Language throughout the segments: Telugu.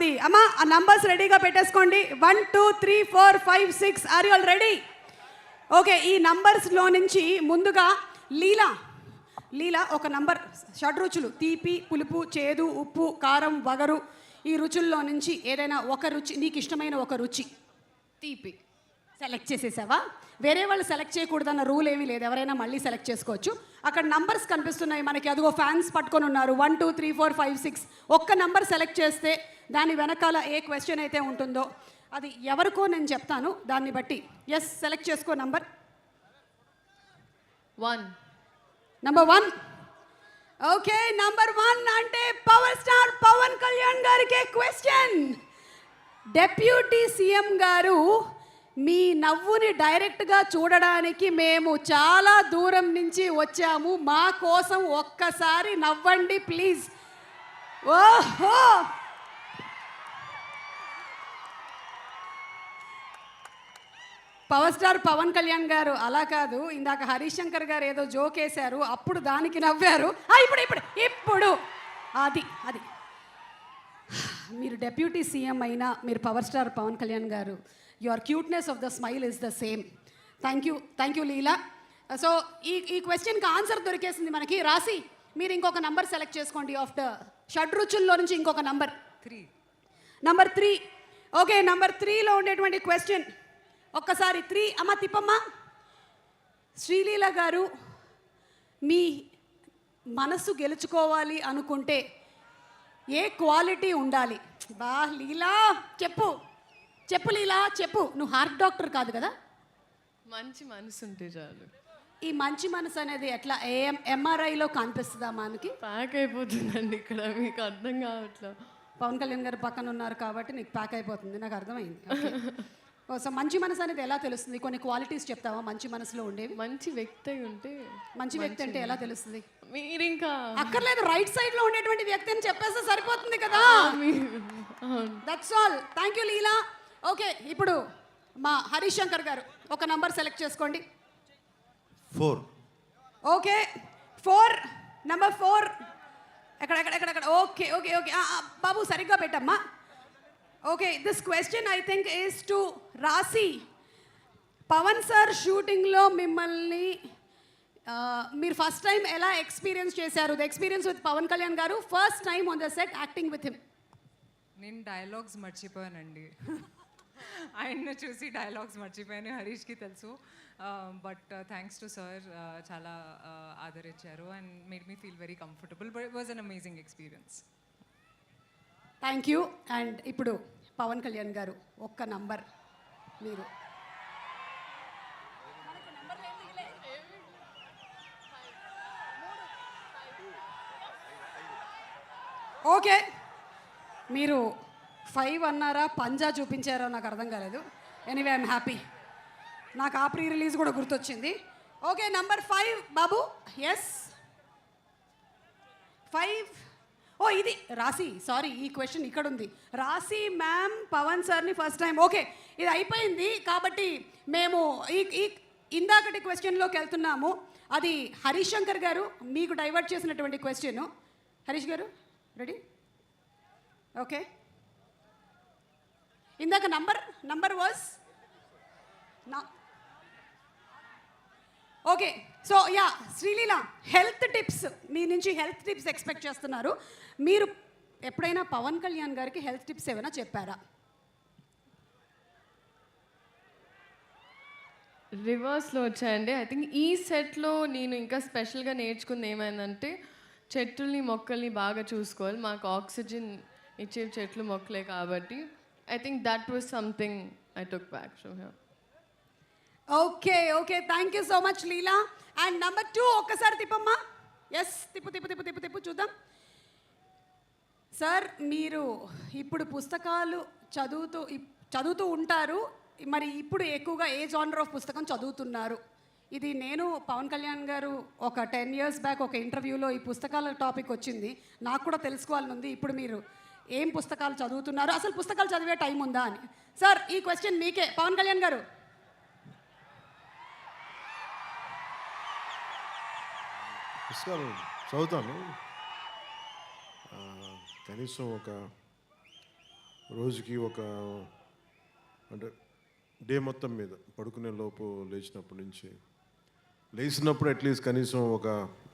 ఉంది. అమ్మా ఆ నంబర్స్ రెడీగా పెట్టేసుకోండి. 1 2 3 4 5 6. Are you all ready? Okay, ఈ నంబర్స్లో నుంచి ముందుగా లీలా ఒక నంబర్, షడ్రుచులు తీపి, పులుపు, చేదు, ఉప్పు, కారం, వగరు, ఈ రుచుల్లో నుంచి ఏదైనా ఒక రుచి, నీకు ఇష్టమైన ఒక రుచి తీపి సెలెక్ట్ చేసేసావా? వేరే వాళ్ళు సెలెక్ట్ చేయకూడదన్న రూల్ ఏమీ లేదు, ఎవరైనా మళ్ళీ సెలెక్ట్ చేసుకోవచ్చు. అక్కడ నంబర్స్ కనిపిస్తున్నాయి మనకి, అదిగో ఫ్యాన్స్ పట్టుకొని ఉన్నారు. 1 2 3 4 5 6. ఒక్క నంబర్ సెలెక్ట్ చేస్తే దాని వెనకాల ఏ క్వశ్చన్ అయితే ఉంటుందో అది ఎవరికో నేను చెప్తాను, దాన్ని బట్టి ఎస్ సెలెక్ట్ చేసుకో. నంబర్ 1. నంబర్ 1. ఓకే, నంబర్ 1 అంటే పవర్ స్టార్ పవన్ కళ్యాణ్ గారికి క్వశ్చన్. డెప్యూటీ సీఎం గారు, మీ నవ్వుని డైరెక్ట్గా చూడడానికి మేము చాలా దూరం నుంచి వచ్చాము, మా కోసం ఒక్కసారి నవ్వండి ప్లీజ్. ఓహో, పవర్ స్టార్ పవన్ కళ్యాణ్ గారు అలా కాదు, ఇందాక హరీష్ శంకర్ గారు ఏదో జోక్ వేశారు, అప్పుడు దానికి నవ్వారు. ఇప్పుడు అది మీరు డెప్యూటీ సీఎం అయినా మీరు పవర్ స్టార్ పవన్ కళ్యాణ్ గారు, your cuteness of the smile is the same. Thank you Leela. So ఈ క్వశ్చన్కి ఆన్సర్ దొరికేసింది మనకి. రాసి మీరు ఇంకొక నంబర్ సెలెక్ట్ చేసుకోండి. ఆఫ్ ద షడ్రుచుల్లో నుంచి ఇంకొక నంబర్ 3. నంబర్ 3. ఓకే, నంబర్ 3లో ఉండేటువంటి క్వశ్చన్ ఒక్కసారి 3 అమ్మ తిప్పమ్మ. శ్రీలీల గారు, మీ మనసు గెలుచుకోవాలి అనుకుంటే ఏ క్వాలిటీ ఉండాలి? బా లీలా చెప్పు లీలా చెప్పు. నువ్వు హార్ట్ డాక్టర్ కాదు కదా? మంచి మనసు ఉంటే చాలు. ఈ మంచి మనసు అనేది ఎట్లా ఎంఆర్ఐలో కనిపిస్తుందా మనకి? ప్యాక్ అయిపోతుందండి ఇక్కడ, మీకు అర్థం కావట్లేదు. పవన్ కళ్యాణ్ గారు పక్కన ఉన్నారు కాబట్టి నీకు ప్యాక్ అయిపోతుంది, నాకు అర్థమైంది. సో మంచి మనసు అనేది ఎలా తెలుస్తుంది? కొన్ని క్వాలిటీస్ చెప్తావా మంచి మనసులో ఉండేవి? మంచి వ్యక్తి ఉంటే. మంచి వ్యక్తి అంటే ఎలా తెలుస్తుంది? మీరు ఇంకా అక్కర్లేదు, రైట్ సైడ్ లో ఉండేటువంటి వ్యక్తి అని చెప్పేస్తే సరిపోతుంది కదా. That's all. Thank you Leela. Okay, ఇప్పుడు మా హరీష్ శంకర్ గారు ఒక నంబర్ సెలెక్ట్ చేసుకోండి. 4. ఓకే 4. నంబర్ 4 ఎక్కడ ఓకే ఓకే ఓకే బాబు సరిగ్గా పెట్టమ్మా. Okay, this question I think is to రాసి. పవన్ సార్ షూటింగ్లో మిమ్మల్ని మీరు ఫస్ట్ టైం ఎలా ఎక్స్పీరియన్స్ చేశారు? The experience with Pawan Kalyan garu, first time on the set acting with him. నేను డైలాగ్స్ మర్చిపోయానండి. ఆయన్ని చూసి డైలాగ్స్ మర్చిపోయాను, హరీష్కి తెలుసు. బట్ థ్యాంక్స్ టు సార్, చాలా ఆదరించారు and made me feel very comfortable. But it was an amazing experience. Thank you. And ఇప్పుడు పవన్ కళ్యాణ్ గారు ఒక్క నంబర్ మీరు. ఓకే, మీరు 5 అన్నారా, పంజా చూపించారో నాకు అర్థం కాలేదు. ఎనీవే ఐఎమ్ హ్యాపీ, నాకు ఆ ప్రీ రిలీజ్ కూడా గుర్తొచ్చింది. ఓకే, నంబర్ 5 బాబు. ఎస్ 5. ఓ ఇది రాసి, సారీ ఈ క్వశ్చన్ ఇక్కడ ఉంది. రాసి మ్యామ్ పవన్ సార్ని ఫస్ట్ టైం. ఓకే, ఇది అయిపోయింది కాబట్టి మేము ఈ ఇందాకటి క్వశ్చన్లోకి వెళ్తున్నాము. అది హరీష్ శంకర్ గారు మీకు డైవర్ట్ చేసినటువంటి question. Harish garu ready? Okay, ఇందాక number was okay. So ya Sreeleela, health tips మీ నుంచి హెల్త్ టిప్స్ ఎక్స్పెక్ట్ చేస్తున్నారు. మీరు ఎప్పుడైనా పవన్ కళ్యాణ్ గారికి హెల్త్ టిప్స్ ఏమైనా చెప్పారా? రివర్స్లో వచ్చాయండి. ఐ థింక్ ఈ సెట్లో నేను ఇంకా స్పెషల్గా నేర్చుకుంది ఏమైందంటే, చెట్లని మొక్కల్ని బాగా చూసుకోవాలి. మాకు ఆక్సిజన్ ఇచ్చే చెట్లు మొక్కలే కాబట్టి I think that was something I took back from here. Okay thank you so much Leela. And number 2 ఒక్కసారి తిప్పమ్మా. ఎస్ తిప్పు చూద్దాం. సార్, మీరు ఇప్పుడు పుస్తకాలు చదువుతూ ఉంటారు, మరి ఇప్పుడు ఎక్కువగా ఏ జానర్ ఆఫ్ పుస్తకం చదువుతున్నారు? ఇది నేను పవన్ కళ్యాణ్ గారు ఒక 10 years బ్యాక్ ఒక ఇంటర్వ్యూలో ఈ పుస్తకాల టాపిక్ వచ్చింది, నాకు కూడా తెలుసుకోవాలని ఉంది. ఇప్పుడు మీరు ఏం పుస్తకాలు చదువుతున్నారు, అసలు పుస్తకాలు చదివే టైం ఉందా అని. సార్, ఈ క్వశ్చన్ మీకే. పవన్ కళ్యాణ్ గారు, పుస్తకాలు చదువుతాను, కనీసం ఒక రోజుకి ఒక అంటే డే మొత్తం మీద పడుకునే లోపు లేచినప్పటి నుంచి లేచినప్పుడు అట్లీస్ట్ కనీసం ఒక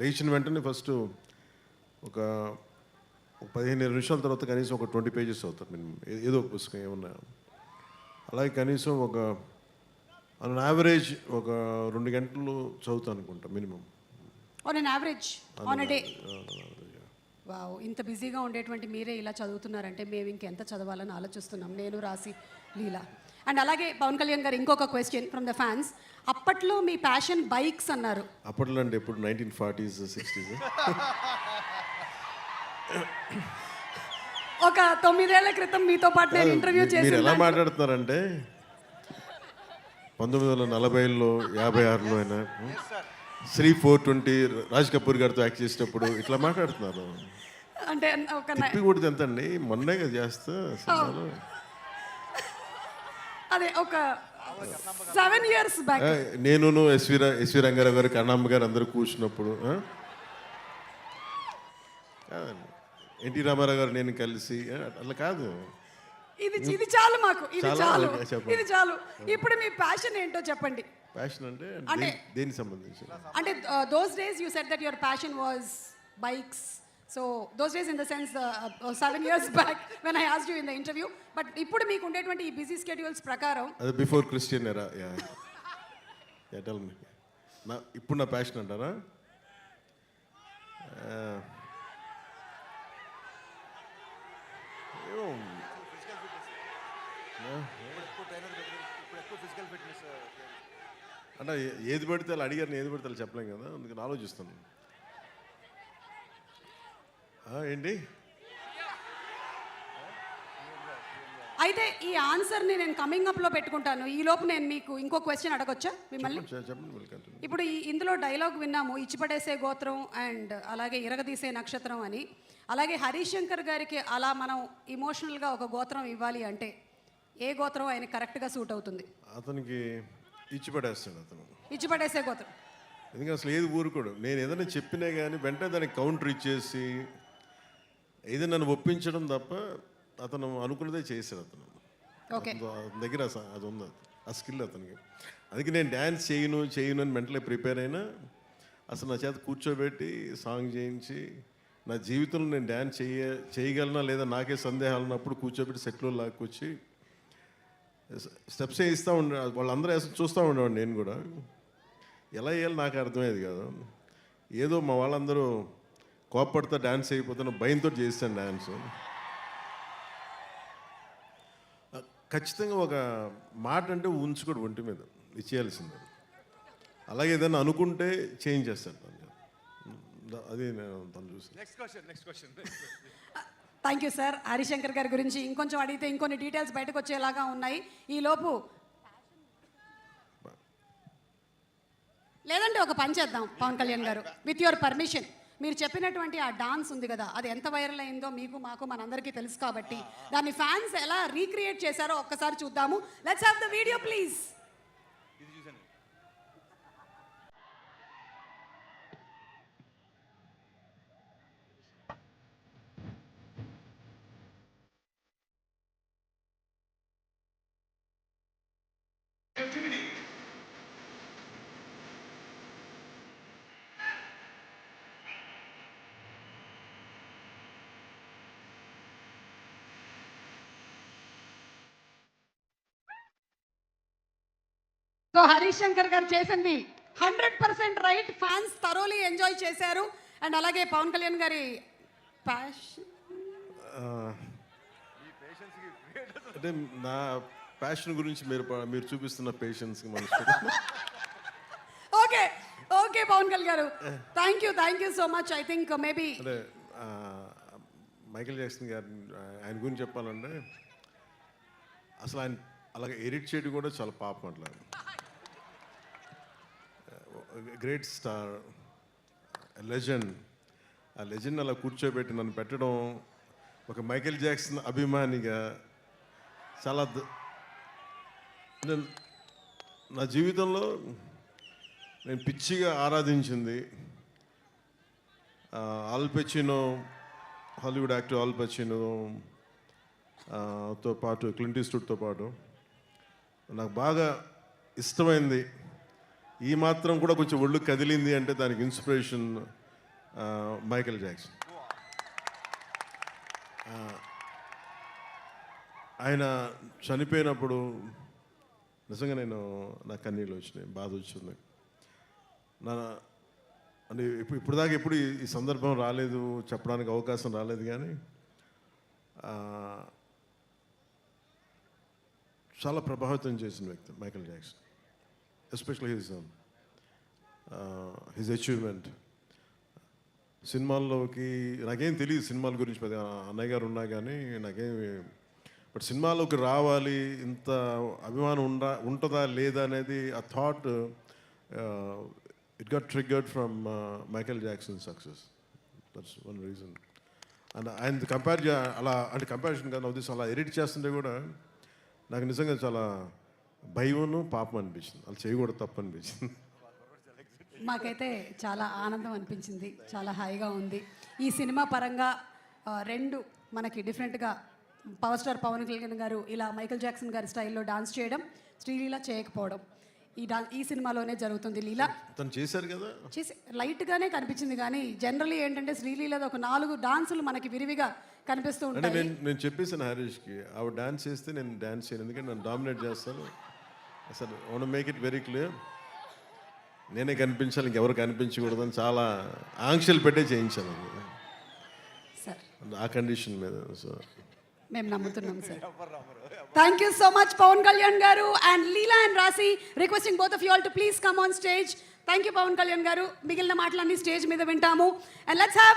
లేచిన వెంటనే ఫస్ట్ ఒక 15 నిమిషాల తర్వాత కనీసం ఒక 20 పేజెస్ అవుతారు మినిమం ఏదో ఒక పుస్తకం ఏమన్నా. అలాగే కనీసం ఒక ఆన్ యావరేజ్ ఒక 2 గంటలు చదువుతాను అనుకుంటా minimum. On an average on a day. Wow, ఇంత బిజీగా ఉండేటువంటి మీరే ఇలా చదువుతున్నారంటే మేము ఇంకెంత చదవాలని ఆలోచిస్తున్నాం, నేను, రాసి, లీలా. అండ్ అలాగే పవన్ కళ్యాణ్ గారు ఇంకొక క్వశ్చన్ ఫ్రమ్ ద ఫ్యాన్స్. అప్పట్లో మీ ప్యాషన్ బైక్స్ అన్నారు. అప్పట్లో అంటే ఎప్పుడు 1940s 60s ఒక 9 ఏళ్ల క్రితం మీతో పాటు నేను ఇంటర్వ్యూ మీరు ఎలా చేసి మాట్లాడుతున్నారంటే 1940లో 56లో అయినా శ్రీ 420 రాజ్ కపూర్ గారితో యాక్ట్ చేసేటప్పుడు ఇట్లా మాట్లాడుతున్నారు. అంటే ఒక తిప్పి కొడితే ఎంత అండి, మొన్నే కదా చేస్తా సినిమాలో. అదే ఒక 7 years బ్యాక్. నేను ఎస్వి రంగారావు గారు, కన్నమ్మ గారు అందరూ కూర్చున్నప్పుడు కాదండి, ఎన్టీ రామారావు గారు నేను కలిసి అట్లా కాదు. ఇది చాలు మాకు, ఇది చాలా చాలు, అలాగే చెప్పండి. ఇది చాలు. ఇప్పుడు మీ ప్యాషన్ ఏంటో చెప్పండి. ప్యాషన్ అంటే దేనికి సంబంధించి? అంటే those days you said that your passion was bikes. So those days in the sense 7 years back when I asked you in the interview. But ఇప్పుడు మీకు ఉండేటువంటి ఈ బిజీ స్కెడ్యూల్స్ ప్రకారం అది బిఫోర్ క్రిస్టియన్ ఎరా. Tell me. ఇప్పుడు నా ప్యాషన్ అంటారా? అంటే ఏది పడితే అలా అడిగారు, ఏది పడితే అలా చెప్పలేం కదా, అందుకని ఆలోచిస్తాను. ఏంటి అయితే ఈ ఆన్సర్ని నేను కమింగ్ అప్లో పెట్టుకుంటాను. ఈ లోపు నేను మీకు ఇంకో క్వశ్చన్ అడగొచ్చా మిమ్మల్ని? చెప్పండి. ఇప్పుడు ఇందులో డైలాగ్ విన్నాము, ఇచ్చిపడేసే గోత్రం అండ్ అలాగే ఇరగదీసే నక్షత్రం అని. అలాగే హరీష్ శంకర్ గారికి అలా మనం ఇమోషనల్గా ఒక గోత్రం ఇవ్వాలి అంటే ఏ గోత్రం ఆయన కరెక్ట్గా సూట్ అవుతుంది? అతనికి ఇచ్చిపడేస్తాడు అతను, ఇచ్చిపడేసే గోత్రం. ఎందుకంటే అసలు ఏది ఊరుకోడు. నేను ఏదైనా చెప్పినా కానీ వెంటనే దానికి కౌంటర్ ఇచ్చేసి ఏదైనా నన్ను ఒప్పించడం తప్ప అతను అనుకున్నదే చేశాడు అతను. ఓకే, అతని దగ్గర అది ఉంది, ఆ స్కిల్ అతనికి. అందుకే నేను డ్యాన్స్ చేయను అని మెంటలీ ప్రిపేర్ అయినా అసలు నా చేత కూర్చోబెట్టి సాంగ్ చేయించి నా జీవితంలో నేను డ్యాన్స్ చేయగలనా లేదా నాకే సందేహాలు ఉన్నప్పుడు కూర్చోబెట్టి సెట్లో లాక్కొచ్చి స్టెప్స్ వేయిస్తూ ఉండే. వాళ్ళందరూ చూస్తూ ఉండేవాడు, నేను కూడా ఎలా వేయాలి నాకు అర్థమయ్యేది కాదు. ఏదో మా వాళ్ళందరూ కోప్పడితే డ్యాన్స్ అయిపోతున్న భయంతో చేస్తాను డ్యాన్స్. ఖచ్చితంగా ఒక మాట అంటే ఉంచుకోడు ఒంటి మీద, ఇచ్చేయాల్సిందే. అలాగే ఏదైనా అనుకుంటే చేంజ్ చేస్తాను తను. అది నేను తను చూసి. Next question thank you sir. Harishankar గారి గురించి ఇంకొంచెం అడిగితే ఇంకొన్ని డీటెయిల్స్ బయటకు వచ్చేలాగా ఉన్నాయి. ఈ లోపు లేదంటే ఒక పని చేద్దాం పవన్ కళ్యాణ్ గారు, విత్ యువర్ పర్మిషన్. మీరు చెప్పినటువంటి ఆ డాన్స్ ఉంది కదా, అది ఎంత వైరల్ అయిందో మీకు మాకు మనందరికీ తెలుసు కాబట్టి దాన్ని ఫ్యాన్స్ ఎలా రీక్రియేట్ చేశారో ఒక్కసారి చూద్దాము. Let's have the video please. So Harish Shankar గారు చేసింది 100% రైట్. ఫ్యాన్స్ థరోలీ ఎంజాయ్ చేశారు. అండ్ అలాగే పవన్ కళ్యాణ్ గారి ప్యాషన్ అంటే నా ప్యాషన్ గురించి మీరు చూపిస్తున్న పేషెన్స్కి మనసు. ఓకే ఓకే పవన్ కళ్యాణ్ గారు, thank you so much. I think maybe అంటే మైకేల్ జాక్సన్ గారు ఆయన గురించి చెప్పాలంటే అసలు ఆయన అలాగే ఎడిట్ చేయడం కూడా చాలా పాపం. అట్లా గ్రేట్ స్టార్, లెజెండ్. ఆ లెజెండ్ అలా కూర్చోబెట్టి నన్ను పెట్టడం ఒక మైకేల్ జాక్సన్ అభిమానిగా చాలా నా జీవితంలో నేను పిచ్చిగా ఆరాధించింది Al Pacino, Hollywood actor Al Pacino, తో పాటు క్లింట్ ఈస్ట్వుడ్తో పాటు నాకు బాగా ఇష్టమైంది, ఈ మాత్రం కూడా కొంచెం ఒళ్ళు కదిలింది అంటే దానికి ఇన్స్పిరేషన్ మైకేల్ జాక్సన్. ఆయన చనిపోయినప్పుడు నిజంగా నా కన్నీళ్ళు వచ్చినాయి, బాధ వచ్చింది. అంటే ఇప్పుడు దాకా ఎప్పుడు ఈ సందర్భం రాలేదు, చెప్పడానికి అవకాశం రాలేదు, కానీ చాలా ప్రభావితం చేసిన వ్యక్తి Michael Jackson, especially his achievement. సినిమాల్లోకి నాకేం తెలియదు సినిమాల గురించి, పెద్ద అన్నయ్య గారు ఉన్నా కానీ నాకేమి, బట్ సినిమాలోకి రావాలి, ఇంత అభిమానం ఉంటుందా లేదా అనేది ఆ thought it got triggered from Michael Jackson success. That's one reason. And ఆయన కంపారిజన్ కాదు ఉద్దేశం, అలా ఎడిట్ చేస్తుంటే కూడా నాకు నిజంగా చాలా భయమును పాపం అనిపించింది, అలా చేయకూడదు, తప్పు అనిపించింది. మాకైతే చాలా ఆనందం అనిపించింది, చాలా హాయిగా ఉంది. ఈ సినిమా పరంగా రెండు మనకి డిఫరెంట్గా పవర్ స్టార్ పవన్ కళ్యాణ్ గారు ఇలా మైకేల్ జాక్సన్ గారి స్టైల్లో డాన్స్ చేయడం, శ్రీలీల చేయకపోవడం ఈ సినిమాలోనే జరుగుతుంది. లీల తను చేశారు కదా, చేసి లైట్గానే కనిపించింది, కానీ జనరల్లీ ఏంటంటే శ్రీలీలది ఒక 4 డాన్సులు మనకి విరివిగా కనిపిస్తూ అంటే ఉంటాయి. నేను చెప్పేసాను హరీష్కి, ఆవిడ డాన్స్ చేస్తే నేను డాన్స్ చేయను, ఎందుకంటే నన్ను డామినేట్ చేస్తాను. అసలు want make it very clear, నేనే కనిపించాలి, ఇంకెవరు కనిపించకూడదని చాలా ఆంక్షలు పెట్టే చేయించాను సార్ ఆ కండిషన్ మీద. సో మేము నమ్ముతున్నాం sir. Thank you so much Pavan Kalyan garu and Leela and Raashi. Requesting both of you all to please come on stage. Thank you Pavan Kalyan garu. మిగిలిన మాటలన్నీ స్టేజ్ మీద వింటాము. And let's have